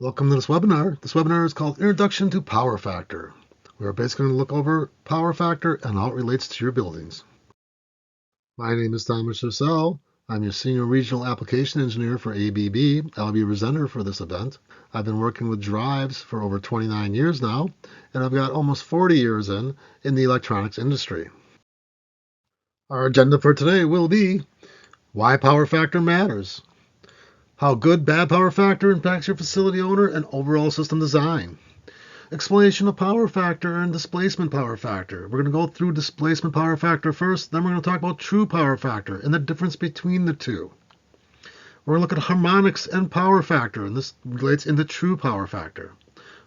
Welcome to this webinar. This webinar is called Introduction to Power Factor. We are basically going to look over power factor and how it relates to your buildings. My name is Thomas Shircel. I'm your Senior Regional Application Engineer for ABB. I'll be a presenter for this event. I've been working with drives for over 29 years now, and I've got almost 40 years in the electronics industry. Our agenda for today will be why power factor matters, how good bad power factor impacts your facility owner and overall system design. Explanation of power factor and displacement power factor. We're going to go through displacement power factor first, then we're going to talk about true power factor and the difference between the two. We're going to look at harmonics and power factor, and this relates into true power factor.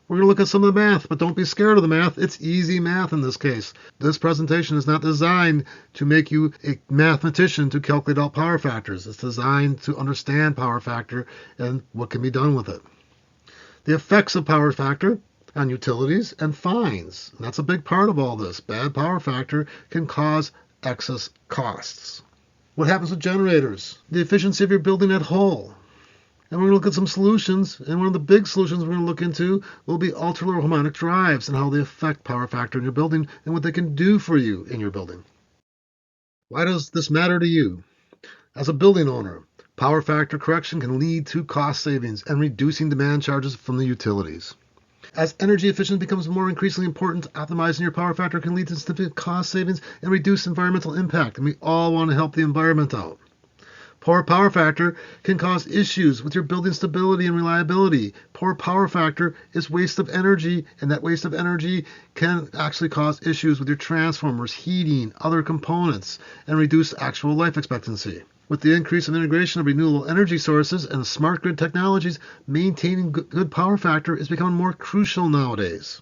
We're going to look at some of the math, but don't be scared of the math. It's easy math in this case. This presentation is not designed to make you a mathematician to calculate out power factors. It's designed to understand power factor and what can be done with it. The effects of power factor on utilities and fines. And that's a big part of all this. Bad power factor can cause excess costs. What happens with generators? The efficiency of your building at whole. And we're going to look at some solutions, and one of the big solutions we're going to look into will be ultra-low harmonic drives and how they affect power factor in your building and what they can do for you in your building. Why does this matter to you? As a building owner, power factor correction can lead to cost savings and reducing demand charges from the utilities. As energy efficiency becomes more increasingly important, optimizing your power factor can lead to significant cost savings and reduce environmental impact, and we all want to help the environment out. Poor power factor can cause issues with your building stability and reliability. Poor power factor is waste of energy, and that waste of energy can actually cause issues with your transformers, heating, other components, and reduce actual life expectancy. With the increase of integration of renewable energy sources and smart grid technologies, maintaining good power factor is becoming more crucial nowadays.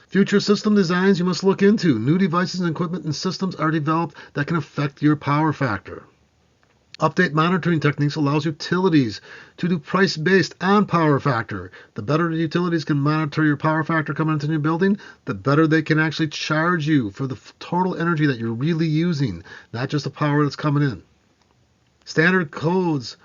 Future system designs you must look into. New devices and equipment and systems are developed that can affect your power factor. Update monitoring techniques allows utilities to do price-based on power factor. The better the utilities can monitor your power factor coming into your building, the better they can actually charge you for the total energy that you're really using, not just the power that's coming in. Standard codes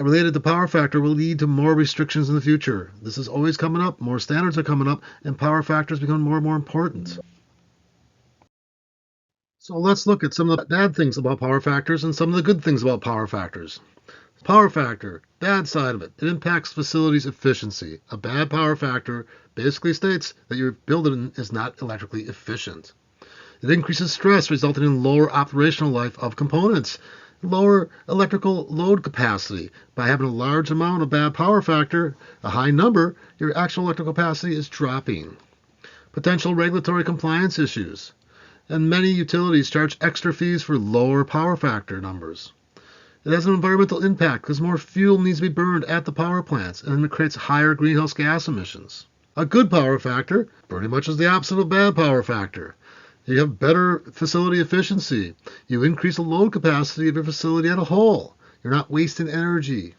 related to power factor will lead to more restrictions in the future. This is always coming up. More standards are coming up, and power factors become more and more important. So let's look at some of the bad things about power factors and some of the good things about power factors. Power factor, bad side of it, it impacts facilities efficiency. A bad power factor basically states that your building is not electrically efficient. It increases stress, resulting in lower operational life of components, lower electrical load capacity. By having a large amount of bad power factor, a high number, your actual electrical capacity is dropping. Potential regulatory compliance issues. And many utilities charge extra fees for lower power factor numbers. It has an environmental impact because more fuel needs to be burned at the power plants, and it creates higher greenhouse gas emissions. A good power factor pretty much is the opposite of bad power factor. You have better facility efficiency. You increase the load capacity of your facility as a whole. You're not wasting energy.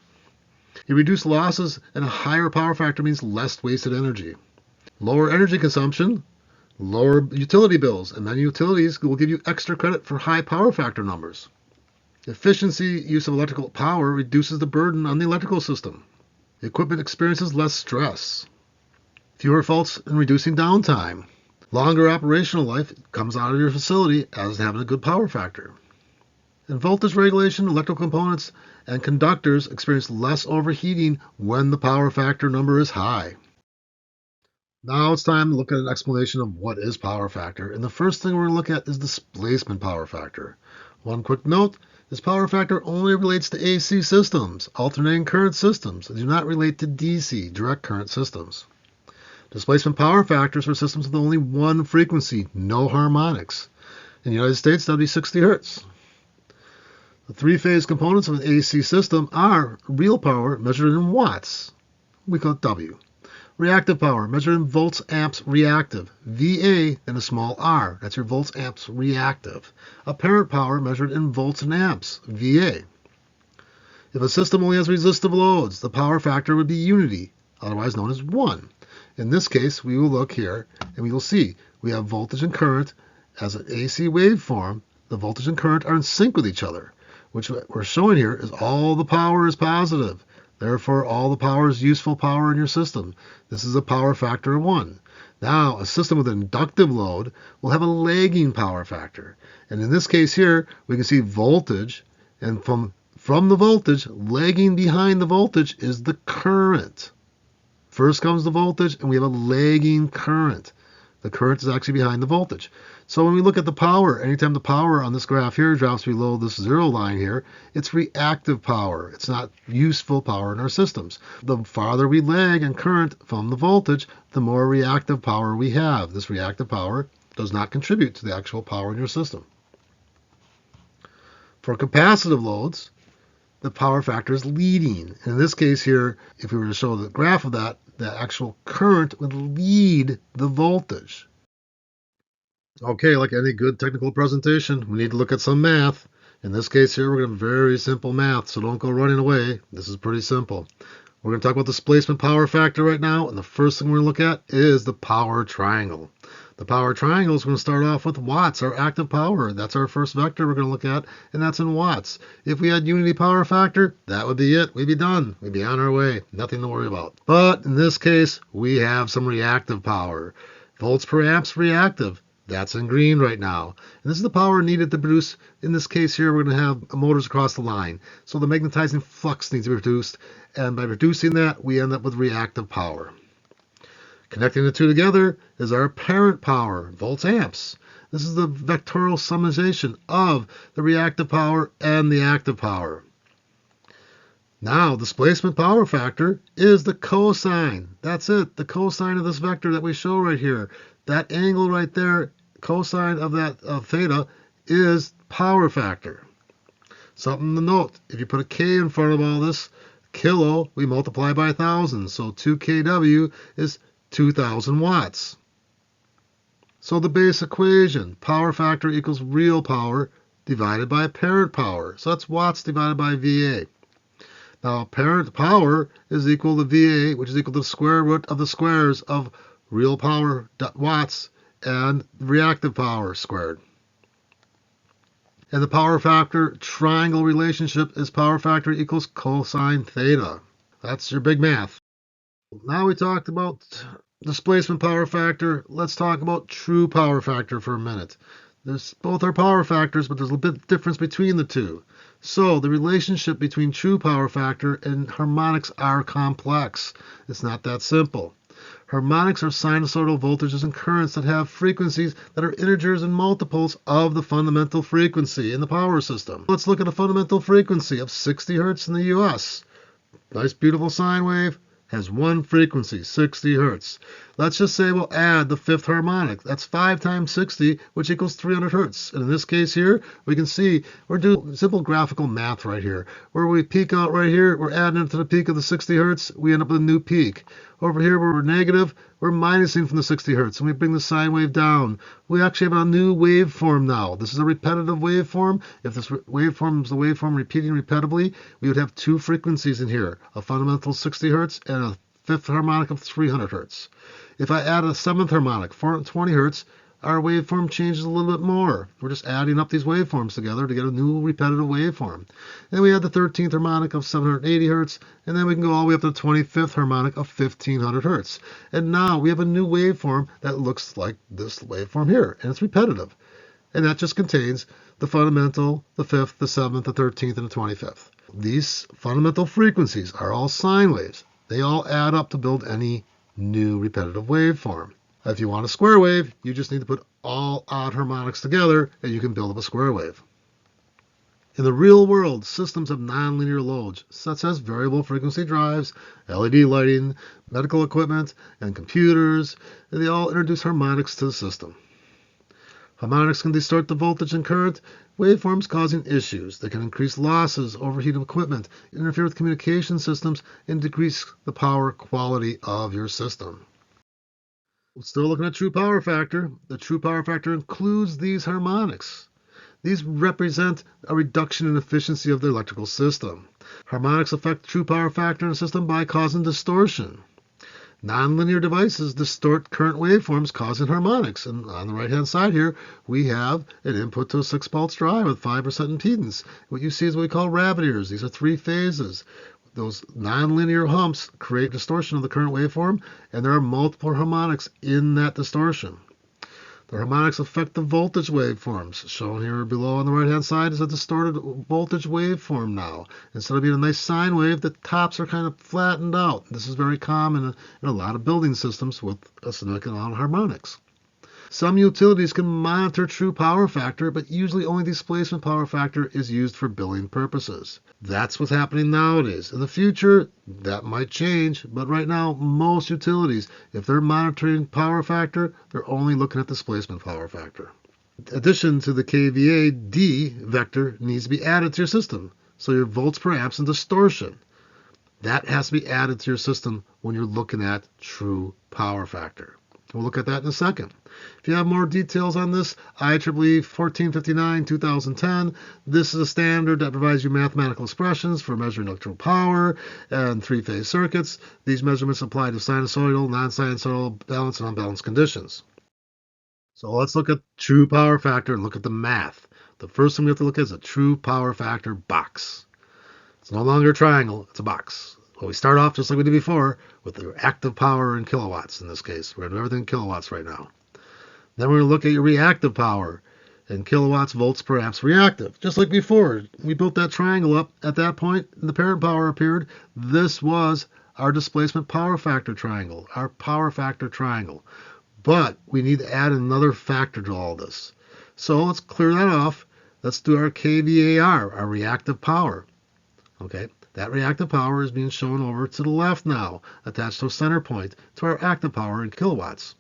You reduce losses, and a higher power factor means less wasted energy. Lower energy consumption, lower utility bills, and many utilities will give you extra credit for high power factor numbers. Efficiency use of electrical power reduces the burden on the electrical system. The equipment experiences less stress. Fewer faults and reducing downtime. Longer operational life comes out of your facility as having a good power factor. And voltage regulation, electrical components, and conductors experience less overheating when the power factor number is high. Now it's time to look at an explanation of what is power factor, and the first thing we're going to look at is displacement power factor. One quick note, this power factor only relates to AC systems, alternating current systems. They do not relate to DC, direct current systems. Displacement power factors for systems with only one frequency, no harmonics. In the United States, that would be 60 Hz. The three-phase components of an AC system are real power measured in watts. We call it W. Reactive power, measured in volts, amps, reactive. VA, and a small r. That's your volts, amps, reactive. Apparent power, measured in volts and amps. VA. If a system only has resistive loads, the power factor would be unity, otherwise known as 1. In this case, we will look here, and we will see we have voltage and current as an AC waveform. The voltage and current are in sync with each other, which we're showing here is all the power is positive. Therefore, all the power is useful power in your system. This is a power factor of 1. Now, a system with an inductive load will have a lagging power factor. And in this case here, we can see voltage, and from the voltage, lagging behind the voltage is the current. First comes the voltage, and we have a lagging current. The current is actually behind the voltage. So when we look at the power, anytime the power on this graph here drops below this 0 line here, it's reactive power. It's not useful power in our systems. The farther we lag in current from the voltage, the more reactive power we have. This reactive power does not contribute to the actual power in your system. For capacitive loads, the power factor is leading. In this case here, if we were to show the graph of that, the actual current would lead the voltage. Okay, like any good technical presentation, we need to look at some math. In this case here, we're going to have very simple math, so don't go running away. This is pretty simple. We're going to talk about displacement power factor right now, and the first thing we're going to look at is the power triangle. The power triangle is going to start off with watts, our active power. That's our first vector we're going to look at, and that's in watts. If we had unity power factor, that would be it. We'd be done. We'd be on our way. Nothing to worry about. But in this case, we have some reactive power. Volts per amps reactive. That's in green right now. And this is the power needed to produce, in this case here, we're going to have motors across the line. So the magnetizing flux needs to be reduced, and by reducing that, we end up with reactive power. Connecting the two together is our apparent power, volts amps. This is the vectorial summation of the reactive power and the active power. Now, displacement power factor is the cosine. That's it, the cosine of this vector that we show right here. That angle right there, cosine of that theta, is power factor. Something to note, if you put a K in front of all this, kilo, we multiply by 1,000. So 2 kW is 2,000 watts. So the base equation, power factor equals real power divided by apparent power. So that's watts divided by VA. Now apparent power is equal to VA, which is equal to the square root of the squares of real power watts and reactive power squared. And the power factor triangle relationship is power factor equals cosine theta. That's your big math. Now we talked about displacement power factor. Let's talk about true power factor for a minute. Both are power factors, but there's a bit of difference between the two. So the relationship between true power factor and harmonics are complex. It's not that simple. Harmonics are sinusoidal voltages and currents that have frequencies that are integers and multiples of the fundamental frequency in the power system. Let's look at a fundamental frequency of 60 Hertz in the US. Nice, beautiful sine wave. Has one frequency, 60 Hertz. Let's just say we'll add the fifth harmonic. That's 5 times 60, which equals 300 Hertz. And in this case here, we can see we're doing simple graphical math right here. Where we peak out right here, we're adding it to the peak of the 60 Hertz, we end up with a new peak. Over here where we're negative, we're minusing from the 60 Hertz, and we bring the sine wave down. We actually have a new waveform now. This is a repetitive waveform. If this waveform is the waveform repeating repetitively, we would have two frequencies in here, a fundamental 60 Hertz and a fifth harmonic of 300 Hertz. If I add a seventh harmonic, 420 Hertz, our waveform changes a little bit more. We're just adding up these waveforms together to get a new repetitive waveform. And we add the 13th harmonic of 780 Hertz, and then we can go all the way up to the 25th harmonic of 1500 Hertz. And now we have a new waveform that looks like this waveform here, and it's repetitive. And that just contains the fundamental, the 5th, the 7th, the 13th, and the 25th. These fundamental frequencies are all sine waves. They all add up to build any new repetitive waveform. If you want a square wave, you just need to put all odd harmonics together and you can build up a square wave. In the real world, systems have nonlinear loads, such as variable frequency drives, LED lighting, medical equipment, and computers, and they all introduce harmonics to the system. Harmonics can distort the voltage and current waveforms, causing issues. They can increase losses, overheat of equipment, interfere with communication systems, and decrease the power quality of your system. Still looking at true power factor. The true power factor includes these harmonics. These represent a reduction in efficiency of the electrical system. Harmonics affect true power factor in a system by causing distortion. Nonlinear devices distort current waveforms, causing harmonics. And on the right-hand side here, we have an input to a 6-pulse drive with 5% impedance. What you see is what we call rabbit ears. These are 3 phases. those nonlinear humps create distortion of the current waveform, and there are multiple harmonics in that distortion. The harmonics affect the voltage waveforms. Shown here below on the right-hand side is a distorted voltage waveform now. Instead of being a nice sine wave, the tops are kind of flattened out. This is very common in a lot of building systems with a significant amount of harmonics. Some utilities can monitor true power factor, but usually only displacement power factor is used for billing purposes. That's what's happening nowadays. In the future, that might change, but right now, most utilities, if they're monitoring power factor, they're only looking at displacement power factor. In addition to the kVA, D vector needs to be added to your system. So your volts per amps and distortion. That has to be added to your system when you're looking at true power factor. We'll look at that in a second. If you have more details on this, IEEE 1459 2010. This is a standard that provides you mathematical expressions for measuring electrical power and three-phase circuits. These measurements apply to sinusoidal, non-sinusoidal, balanced, and unbalanced conditions. So let's look at true power factor and look at the math. The first thing we have to look at is a true power factor box. It's no longer a triangle, it's a box. Well, we start off just like we did before with the active power in kilowatts in this case. We're going to do everything in kilowatts right now. Then we're going to look at your reactive power in kilowatts, volts per amps reactive. Just like before, we built that triangle up at that point, and the parent power appeared. This was our displacement power factor triangle, our power factor triangle. But we need to add another factor to all this. So let's clear that off. Let's do our kVAR, our reactive power. Okay. That reactive power is being shown over to the left now, attached to a center point, to our active power in kilowatts.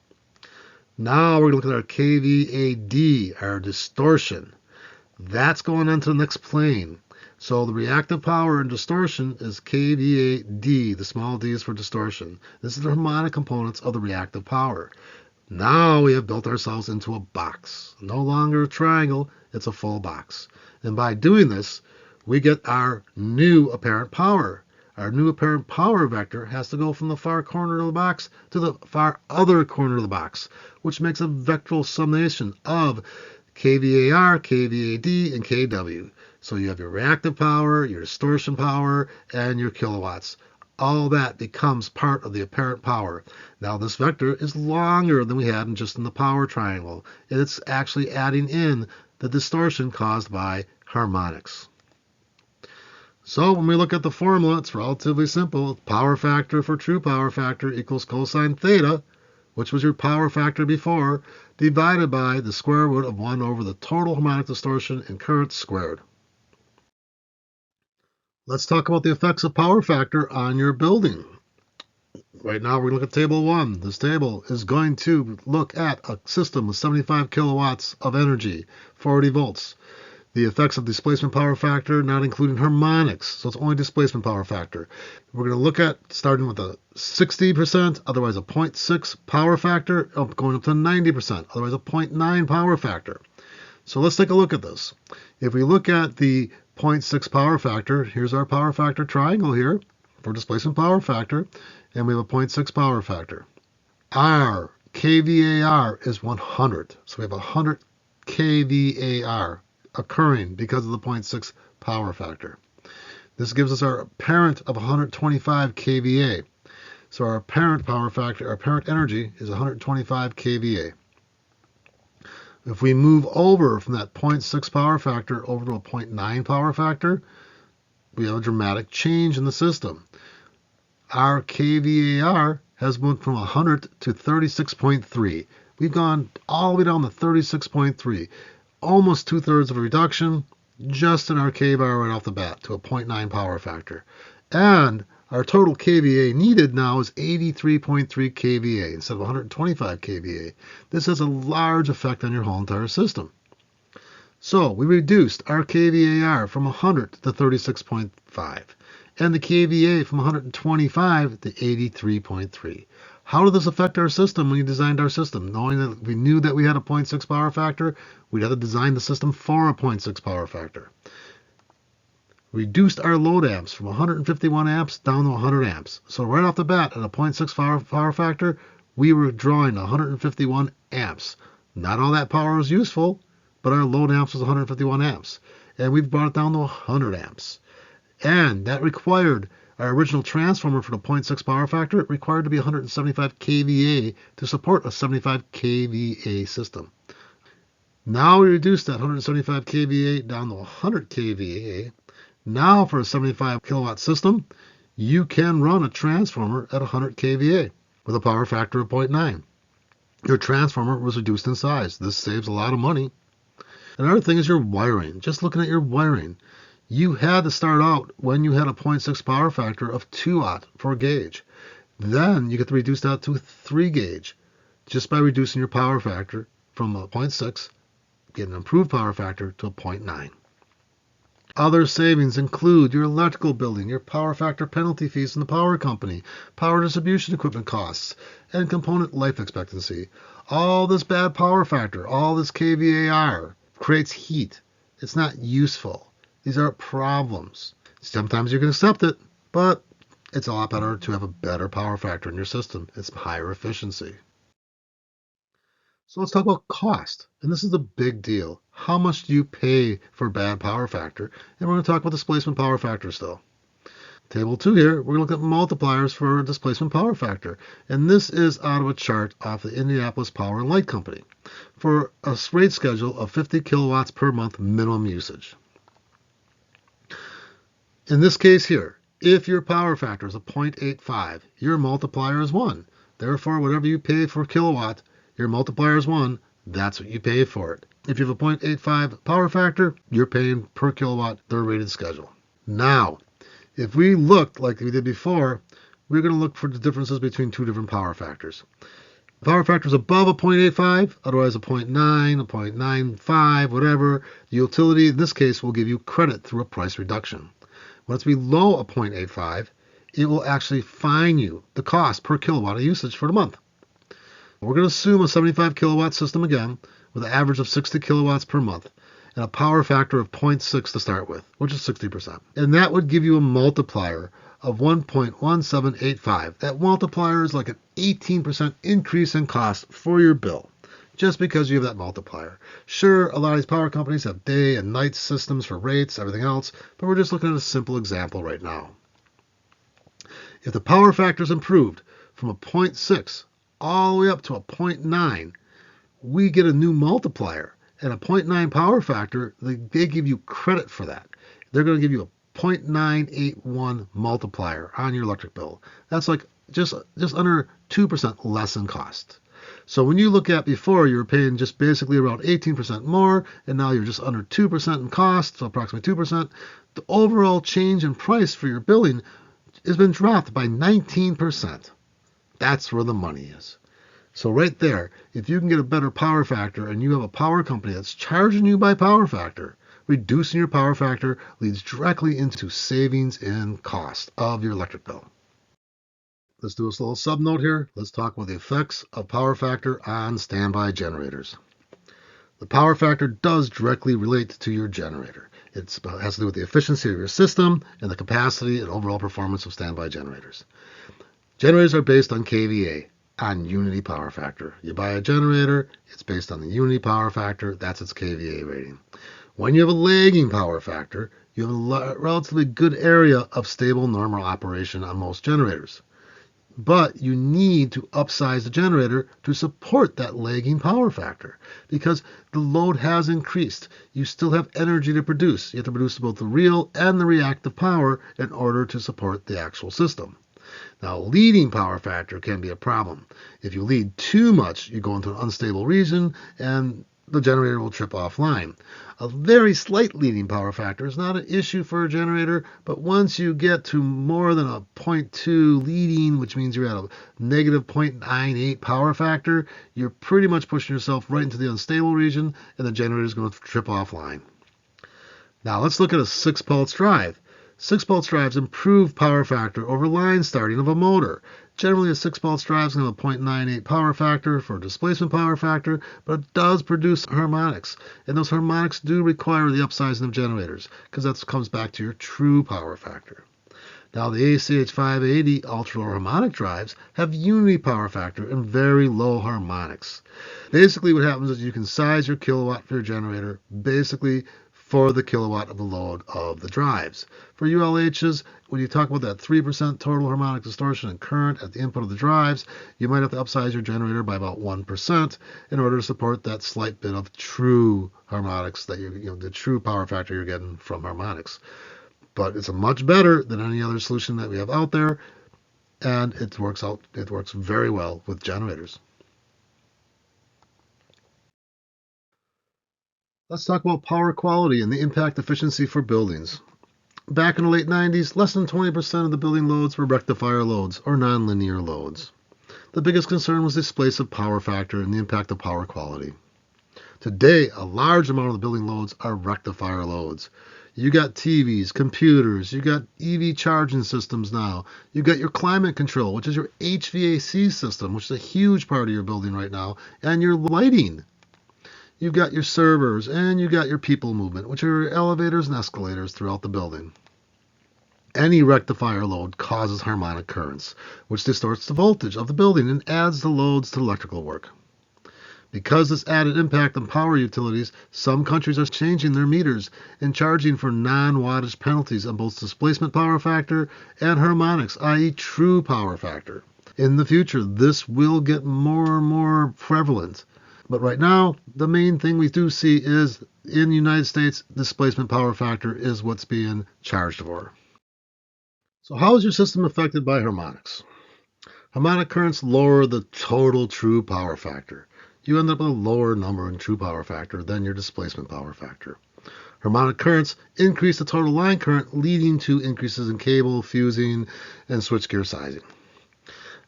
Now we're going to look at our kVAD, our distortion. That's going on to the next plane. So the reactive power and distortion is kVAD, the small d is for distortion. This is the harmonic components of the reactive power. Now we have built ourselves into a box. No longer a triangle, it's a full box. And by doing this, we get our new apparent power. Our new apparent power vector has to go from the far corner of the box to the far other corner of the box, which makes a vectoral summation of kVAR, kVAD, and kW. So you have your reactive power, your distortion power, and your kilowatts. All that becomes part of the apparent power. Now this vector is longer than we had in the power triangle. It's actually adding in the distortion caused by harmonics. So when we look at the formula, it's relatively simple. Power factor for true power factor equals cosine theta, which was your power factor before, divided by the square root of 1 over the total harmonic distortion and current squared. Let's talk about the effects of power factor on your building. Right now we're going to look at table 1. This table is going to look at a system with 75 kilowatts of energy, 40 volts. The effects of displacement power factor, not including harmonics, so it's only displacement power factor. We're going to look at starting with a 60%, otherwise a 0.6 power factor, going up to 90%, otherwise a 0.9 power factor. So let's take a look at this. If we look at the 0.6 power factor, here's our power factor triangle here for displacement power factor, and we have a 0.6 power factor. Our kVAR is 100, so we have 100 kVAR occurring because of the 0.6 power factor. This gives us our parent of 125 kVA. So our parent power factor, our parent energy is 125 kVA. If we move over from that 0.6 power factor over to a 0.9 power factor, we have a dramatic change in the system. Our kVAR has moved from 100 to 36.3. We've gone all the way down to 36.3. Almost 2/3 of a reduction just in our kVAR right off the bat to a 0.9 power factor. And our total kVA needed now is 83.3 kVA instead of 125 kVA. This has a large effect on your whole entire system. So we reduced our kVAR from 100 to 36.5 and the kVA from 125 to 83.3. How did this affect our system when you designed our system? Knowing that we knew that we had a 0.6 power factor, we'd have to design the system for a 0.6 power factor. Reduced our load amps from 151 amps down to 100 amps. So right off the bat, at a 0.6 power factor, we were drawing 151 amps. Not all that power was useful, but our load amps was 151 amps. And we've brought it down to 100 amps. And that required Our original transformer for the 0.6 power factor required to be 175 kVA to support a 75 kVA system. Now we reduced that 175 kVA down to 100 kVA. Now for a 75 kilowatt system, you can run a transformer at 100 kVA with a power factor of 0.9. Your transformer was reduced in size. This saves a lot of money. Another thing is your wiring. Just looking at your wiring. You had to start out when you had a 0.6 power factor of 2 watt for a gauge. Then you get to reduce that to 3 gauge just by reducing your power factor from a 0.6, get an improved power factor to a 0.9. Other savings include your electrical building, your power factor penalty fees from the power company, power distribution equipment costs, and component life expectancy. All this bad power factor, all this kVAR creates heat. It's not useful. These are problems. Sometimes you can accept it, but it's a lot better to have a better power factor in your system. It's higher efficiency. So let's talk about cost. And this is the big deal. How much do you pay for bad power factor? And we're going to talk about displacement power factor still. Table 2 here, we're going to look at multipliers for displacement power factor. And this is out of a chart off the Indianapolis Power and Light Company for a rate schedule of 50 kilowatts per month minimum usage. In this case here, if your power factor is a 0.85, your multiplier is 1. Therefore, whatever you pay for kilowatt, your multiplier is 1, that's what you pay for it. If you have a 0.85 power factor, you're paying per kilowatt their rated schedule. Now, if we looked like we did before, we're going to look for the differences between two different power factors. The power factor is above a 0.85, otherwise a 0.9, a 0.95, whatever. The utility, in this case, will give you credit through a price reduction. When it's below a 0.85, it will actually fine you the cost per kilowatt of usage for the month. We're going to assume a 75 kilowatt system again with an average of 60 kilowatts per month and a power factor of 0.6 to start with, which is 60%. And that would give you a multiplier of 1.1785. That multiplier is like an 18% increase in cost for your bill just because you have that multiplier. Sure, a lot of these power companies have day and night systems for rates, everything else, but we're just looking at a simple example right now. If the power factor is improved from a 0.6 all the way up to a 0.9, we get a new multiplier. And a 0.9 power factor, they give you credit for that. They're going to give you a 0.981 multiplier on your electric bill. That's like just under 2% less in cost. So when you look at before, you were paying just basically around 18% more, and now you're just under 2% in cost, so approximately 2%. The overall change in price for your billing has been dropped by 19%. That's where the money is. So right there, if you can get a better power factor and you have a power company that's charging you by power factor, reducing your power factor leads directly into savings in cost of your electric bill. Let's do a little sub note here. Let's talk about the effects of power factor on standby generators. The power factor does directly relate to your generator. It has to do with the efficiency of your system and the capacity and overall performance of standby generators. Generators are based on kVA, on unity power factor. You buy a generator, it's based on the unity power factor, that's its kVA rating. When you have a lagging power factor, you have a relatively good area of stable normal operation on most generators. But you need to upsize the generator to support that lagging power factor because the load has increased. You still have energy to produce. You have to produce both the real and the reactive power in order to support the actual system. Now, leading power factor can be a problem. If you lead too much, you go into an unstable region and the generator will trip offline. A very slight leading power factor is not an issue for a generator, but once you get to more than a 0.2 leading, which means you're at a negative 0.98 power factor, you're pretty much pushing yourself right into the unstable region and the generator is going to trip offline. Now, let's look at a 6-pulse drive. 6-pulse drives improve power factor over line starting of a motor. Generally, a 6-pulse drive is going to have a 0.98 power factor for a displacement power factor, but it does produce harmonics. And those harmonics do require the upsizing of generators because that comes back to your true power factor. Now, the ACH580 ultra-low harmonic drives have unity power factor and very low harmonics. Basically, what happens is you can size your kilowatt for your generator basically for the kilowatt of the load of the drives. For ULHs, when you talk about that 3% total harmonic distortion and current at the input of the drives, you might have to upsize your generator by about 1% in order to support that slight bit of true harmonics that the true power factor you're getting from harmonics. But it's a much better than any other solution that we have out there, and it works very well with generators. Let's talk about power quality and the impact efficiency for buildings. Back in the late 90s, less than 20% of the building loads were rectifier loads or nonlinear loads. The biggest concern was displacement power factor and the impact of power quality. Today, a large amount of the building loads are rectifier loads. You got TVs, computers, you got EV charging systems now. You got your climate control, which is your HVAC system, which is a huge part of your building right now, and your lighting. You've got your servers, and you got your people movement, which are your elevators and escalators throughout the building. Any rectifier load causes harmonic currents, which distorts the voltage of the building and adds the loads to electrical work. Because this added impact on power utilities, some countries are changing their meters and charging for non-wattage penalties on both displacement power factor and harmonics, i.e. true power factor. In the future, this will get more and more prevalent. But right now, the main thing we do see is in the United States, displacement power factor is what's being charged for. So how is your system affected by harmonics? Harmonic currents lower the total true power factor. You end up with a lower number in true power factor than your displacement power factor. Harmonic currents increase the total line current, leading to increases in cable, fusing, and switchgear sizing.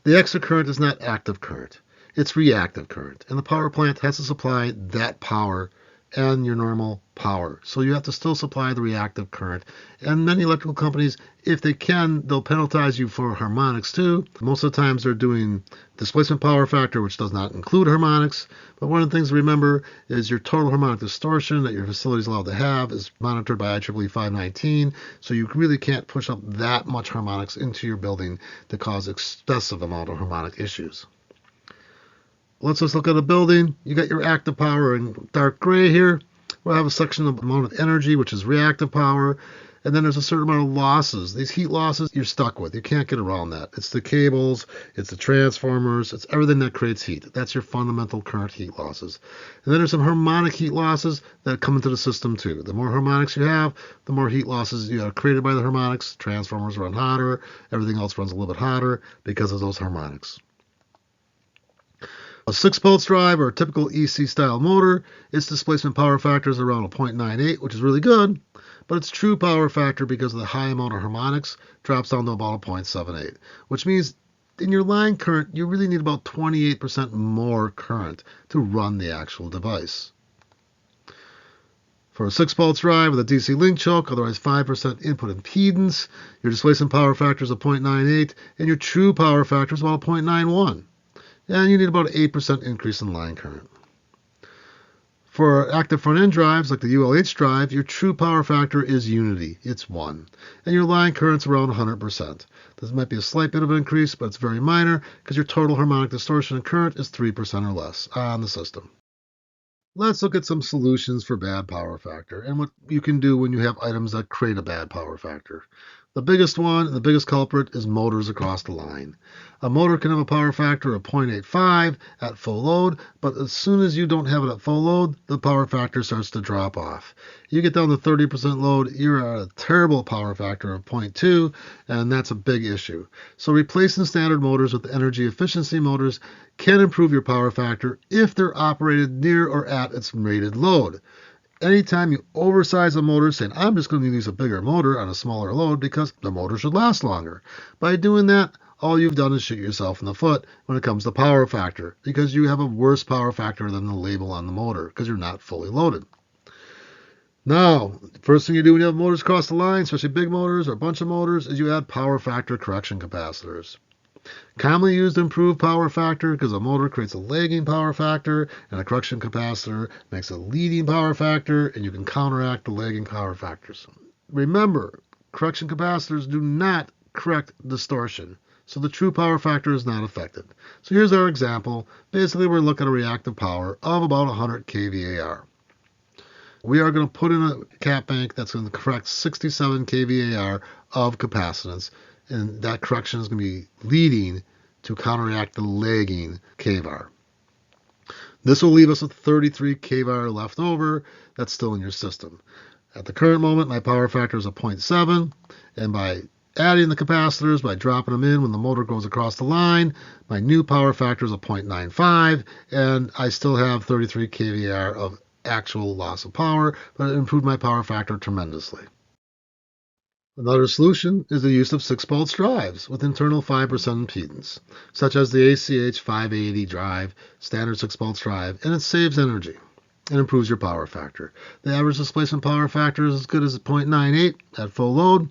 The extra current is not active current. It's reactive current, and the power plant has to supply that power and your normal power. So you have to still supply the reactive current. And many electrical companies, if they can, they'll penalize you for harmonics too. Most of the times they're doing displacement power factor, which does not include harmonics. But one of the things to remember is your total harmonic distortion that your facility is allowed to have is monitored by ACH580 ULH. So you really can't push up that much harmonics into your building to cause excessive amount of harmonic issues. Let's just look at a building. You got your active power in dark gray here. We'll have a section of amount of energy, which is reactive power. And then there's a certain amount of losses. These heat losses you're stuck with. You can't get around that. It's the cables, it's the transformers, it's everything that creates heat. That's your fundamental current heat losses. And then there's some harmonic heat losses that come into the system too. The more harmonics you have, the more heat losses you have created by the harmonics. Transformers run hotter. Everything else runs a little bit hotter because of those harmonics. A 6-pulse drive or a typical EC style motor, its displacement power factor is around a 0.98, which is really good, but its true power factor, because of the high amount of harmonics, drops down to about a 0.78, which means in your line current, you really need about 28% more current to run the actual device. For a 6-pulse drive with a DC link choke, otherwise 5% input impedance, your displacement power factor is a 0.98, and your true power factor is about a 0.91. And you need about an 8% increase in line current. For active front-end drives like the ULH drive, your true power factor is unity. It's 1. And your line current's around 100%. This might be a slight bit of an increase, but it's very minor because your total harmonic distortion and current is 3% or less on the system. Let's look at some solutions for bad power factor and what you can do when you have items that create a bad power factor. The biggest one, the biggest culprit, is motors across the line. A motor can have a power factor of 0.85 at full load, but as soon as you don't have it at full load, the power factor starts to drop off. You get down to 30% load, you're at a terrible power factor of 0.2, and that's a big issue. So replacing standard motors with energy efficiency motors can improve your power factor if they're operated near or at its rated load. Anytime you oversize a motor, saying, I'm just going to use a bigger motor on a smaller load because the motor should last longer. By doing that, all you've done is shoot yourself in the foot when it comes to power factor because you have a worse power factor than the label on the motor because you're not fully loaded. Now, first thing you do when you have motors across the line, especially big motors or a bunch of motors, is you add power factor correction capacitors. Commonly used to improve power factor because a motor creates a lagging power factor and a correction capacitor makes a leading power factor, and you can counteract the lagging power factors. Remember, correction capacitors do not correct distortion, so the true power factor is not affected. So here's our example. Basically, we're looking at a reactive power of about 100 kVAR. we are going to put in a cap bank that's going to correct 67 kVAR of capacitance, and that correction is going to be leading to counteract the lagging kVAR. This will leave us with 33 kVAR left over that's still in your system. At the current moment, my power factor is a 0.7, and by adding the capacitors, by dropping them in when the motor goes across the line, my new power factor is a 0.95, and I still have 33 kVAR of actual loss of power, but it improved my power factor tremendously. Another solution is the use of 6-pulse drives with internal 5% impedance, such as the ACH580 drive, standard 6-pulse drive, and it saves energy and improves your power factor. The average displacement power factor is as good as 0.98 at full load.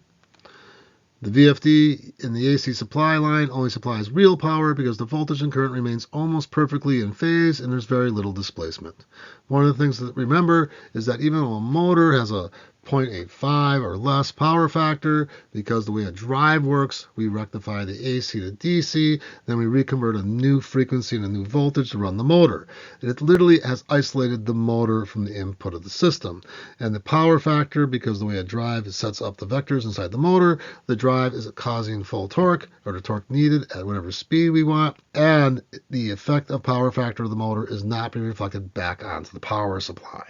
The VFD in the AC supply line only supplies real power because the voltage and current remains almost perfectly in phase and there's very little displacement. One of the things to remember is that even though a motor has a 0.85 or less power factor, because the way a drive works, we rectify the AC to DC, then we reconvert a new frequency and a new voltage to run the motor. And it literally has isolated the motor from the input of the system. And the power factor, because the way a drive sets up the vectors inside the motor, the drive is causing full torque, or the torque needed at whatever speed we want, and the effect of power factor of the motor is not being reflected back onto the power supply.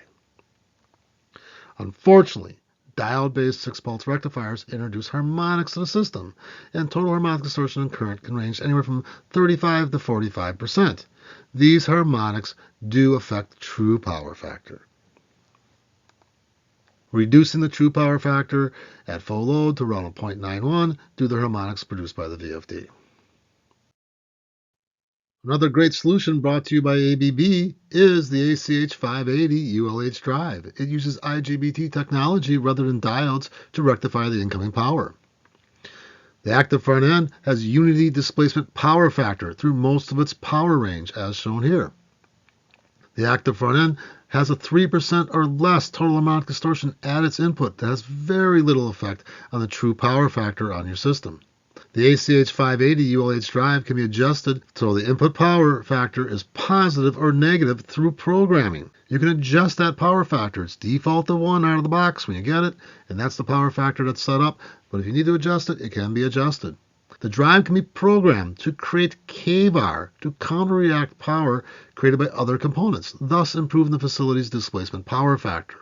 Unfortunately, diode-based 6-pulse rectifiers introduce harmonics to the system, and total harmonic distortion and current can range anywhere from 35 to 45%. These harmonics do affect true power factor. Reducing the true power factor at full load to around 0.91 due to the harmonics produced by the VFD. Another great solution brought to you by ABB is the ACH580 ULH drive. It uses IGBT technology rather than diodes to rectify the incoming power. The active front end has unity displacement power factor through most of its power range, as shown here. The active front end has a 3% or less total harmonic distortion at its input that has very little effect on the true power factor on your system. The ACH580 ULH drive can be adjusted so the input power factor is positive or negative through programming. You can adjust that power factor. It's default to 1 out of the box when you get it, and that's the power factor that's set up. But if you need to adjust it, it can be adjusted. The drive can be programmed to create kVAR to counterreact power created by other components, thus improving the facility's displacement power factor.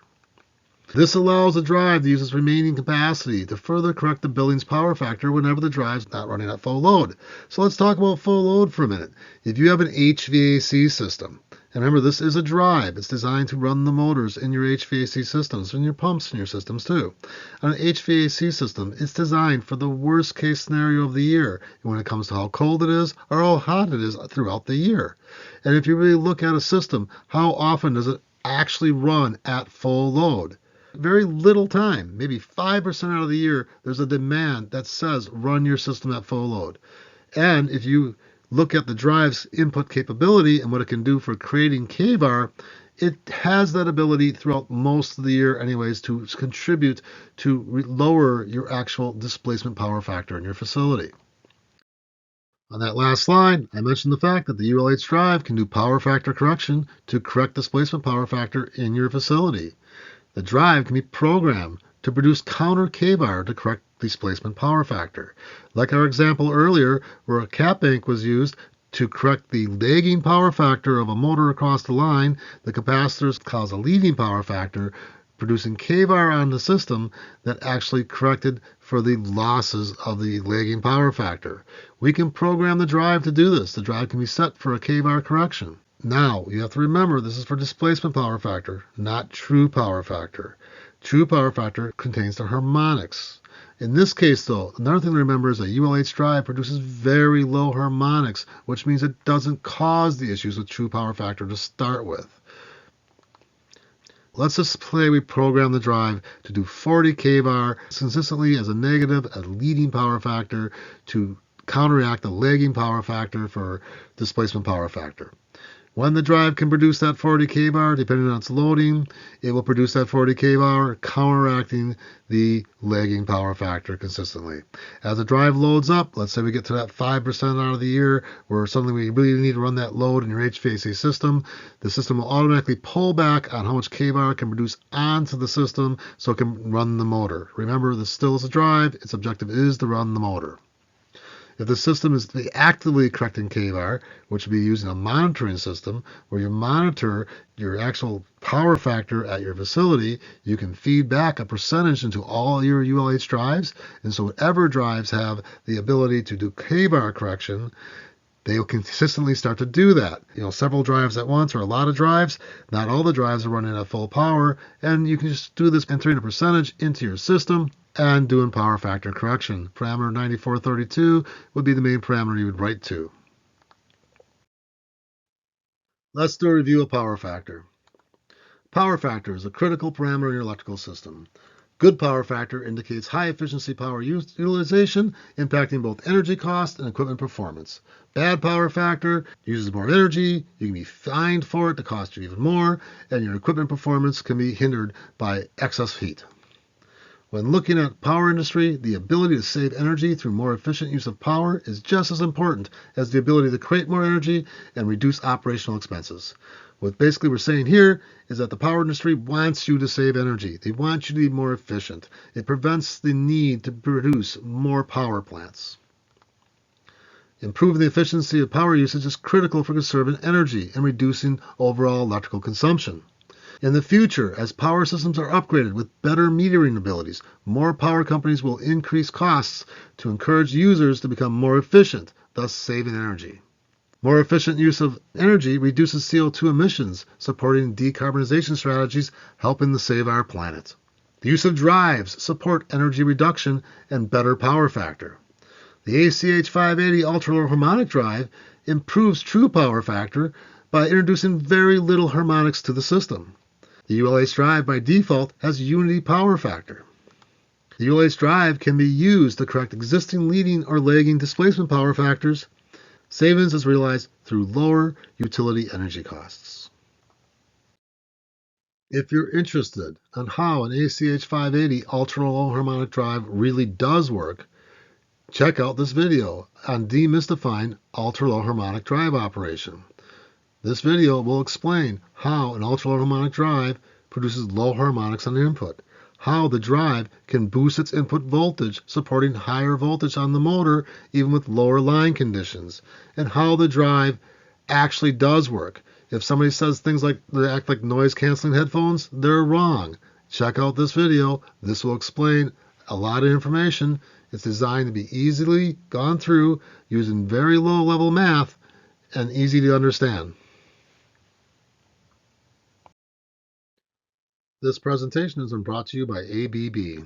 This allows the drive to use its remaining capacity to further correct the building's power factor whenever the drive's not running at full load. So let's talk about full load for a minute. If you have an HVAC system, and remember this is a drive, it's designed to run the motors in your HVAC systems and your pumps in your systems too. On an HVAC system, it's designed for the worst case scenario of the year when it comes to how cold it is or how hot it is throughout the year. And if you really look at a system, how often does it actually run at full load? Very little time, maybe 5% out of the year, there's a demand that says run your system at full load. And if you look at the drive's input capability and what it can do for creating kVAR, it has that ability throughout most of the year anyways to contribute to lower your actual displacement power factor in your facility. On that last slide, I mentioned the fact that the ULH drive can do power factor correction to correct displacement power factor in your facility. The drive can be programmed to produce counter kVAR to correct displacement power factor. Like our example earlier, where a cap bank was used to correct the lagging power factor of a motor across the line, the capacitors cause a leading power factor, producing kVAR on the system that actually corrected for the losses of the lagging power factor. We can program the drive to do this. The drive can be set for a kVAR correction. Now, you have to remember this is for displacement power factor, not true power factor. True power factor contains the harmonics. In this case, though, another thing to remember is that ULH drive produces very low harmonics, which means it doesn't cause the issues with true power factor to start with. Let's just say we program the drive to do 40 kVAR consistently as a negative, a leading power factor to counteract the lagging power factor for displacement power factor. When the drive can produce that 40 kbar, depending on its loading, it will produce that 40 kbar, counteracting the lagging power factor consistently. As the drive loads up, let's say we get to that 5% out of the year, where suddenly we really need to run that load in your HVAC system, the system will automatically pull back on how much kbar it can produce onto the system so it can run the motor. Remember, this still is a drive. Its objective is to run the motor. If the system is actively correcting kvar, which would be using a monitoring system where you monitor your actual power factor at your facility, you can feed back a percentage into all your ULH drives. And so whatever drives have the ability to do kvar correction, they will consistently start to do that. Several drives at once or a lot of drives. Not all the drives are running at full power, and you can just do this entering a percentage into your system and doing power factor correction. Parameter 9432 would be the main parameter you would write to. Let's do a review of power factor. Power factor is a critical parameter in your electrical system. Good power factor indicates high efficiency power utilization, impacting both energy cost and equipment performance. Bad power factor uses more energy, you can be fined for it to cost you even more, and your equipment performance can be hindered by excess heat. When looking at power industry, the ability to save energy through more efficient use of power is just as important as the ability to create more energy and reduce operational expenses. What basically we're saying here is that the power industry wants you to save energy. They want you to be more efficient. It prevents the need to produce more power plants. Improving the efficiency of power usage is critical for conserving energy and reducing overall electrical consumption. In the future, as power systems are upgraded with better metering abilities, more power companies will increase costs to encourage users to become more efficient, thus saving energy. More efficient use of energy reduces CO2 emissions, supporting decarbonization strategies, helping to save our planet. The use of drives support energy reduction and better power factor. The ACH580 Ultra-Low Harmonic drive improves true power factor by introducing very little harmonics to the system. The ULH drive by default has unity power factor. The ULH drive can be used to correct existing leading or lagging displacement power factors. Savings is realized through lower utility energy costs. If you're interested in how an ACH580 Ultra-Low Harmonic drive really does work, check out this video on demystifying ultra-low harmonic drive operation. This video will explain how an ultra-low harmonic drive produces low harmonics on the input, how the drive can boost its input voltage, supporting higher voltage on the motor even with lower line conditions, and how the drive actually does work. If somebody says things like they act like noise-canceling headphones, they're wrong. Check out this video. This will explain a lot of information. It's designed to be easily gone through using very low-level math and easy to understand. This presentation has been brought to you by ABB.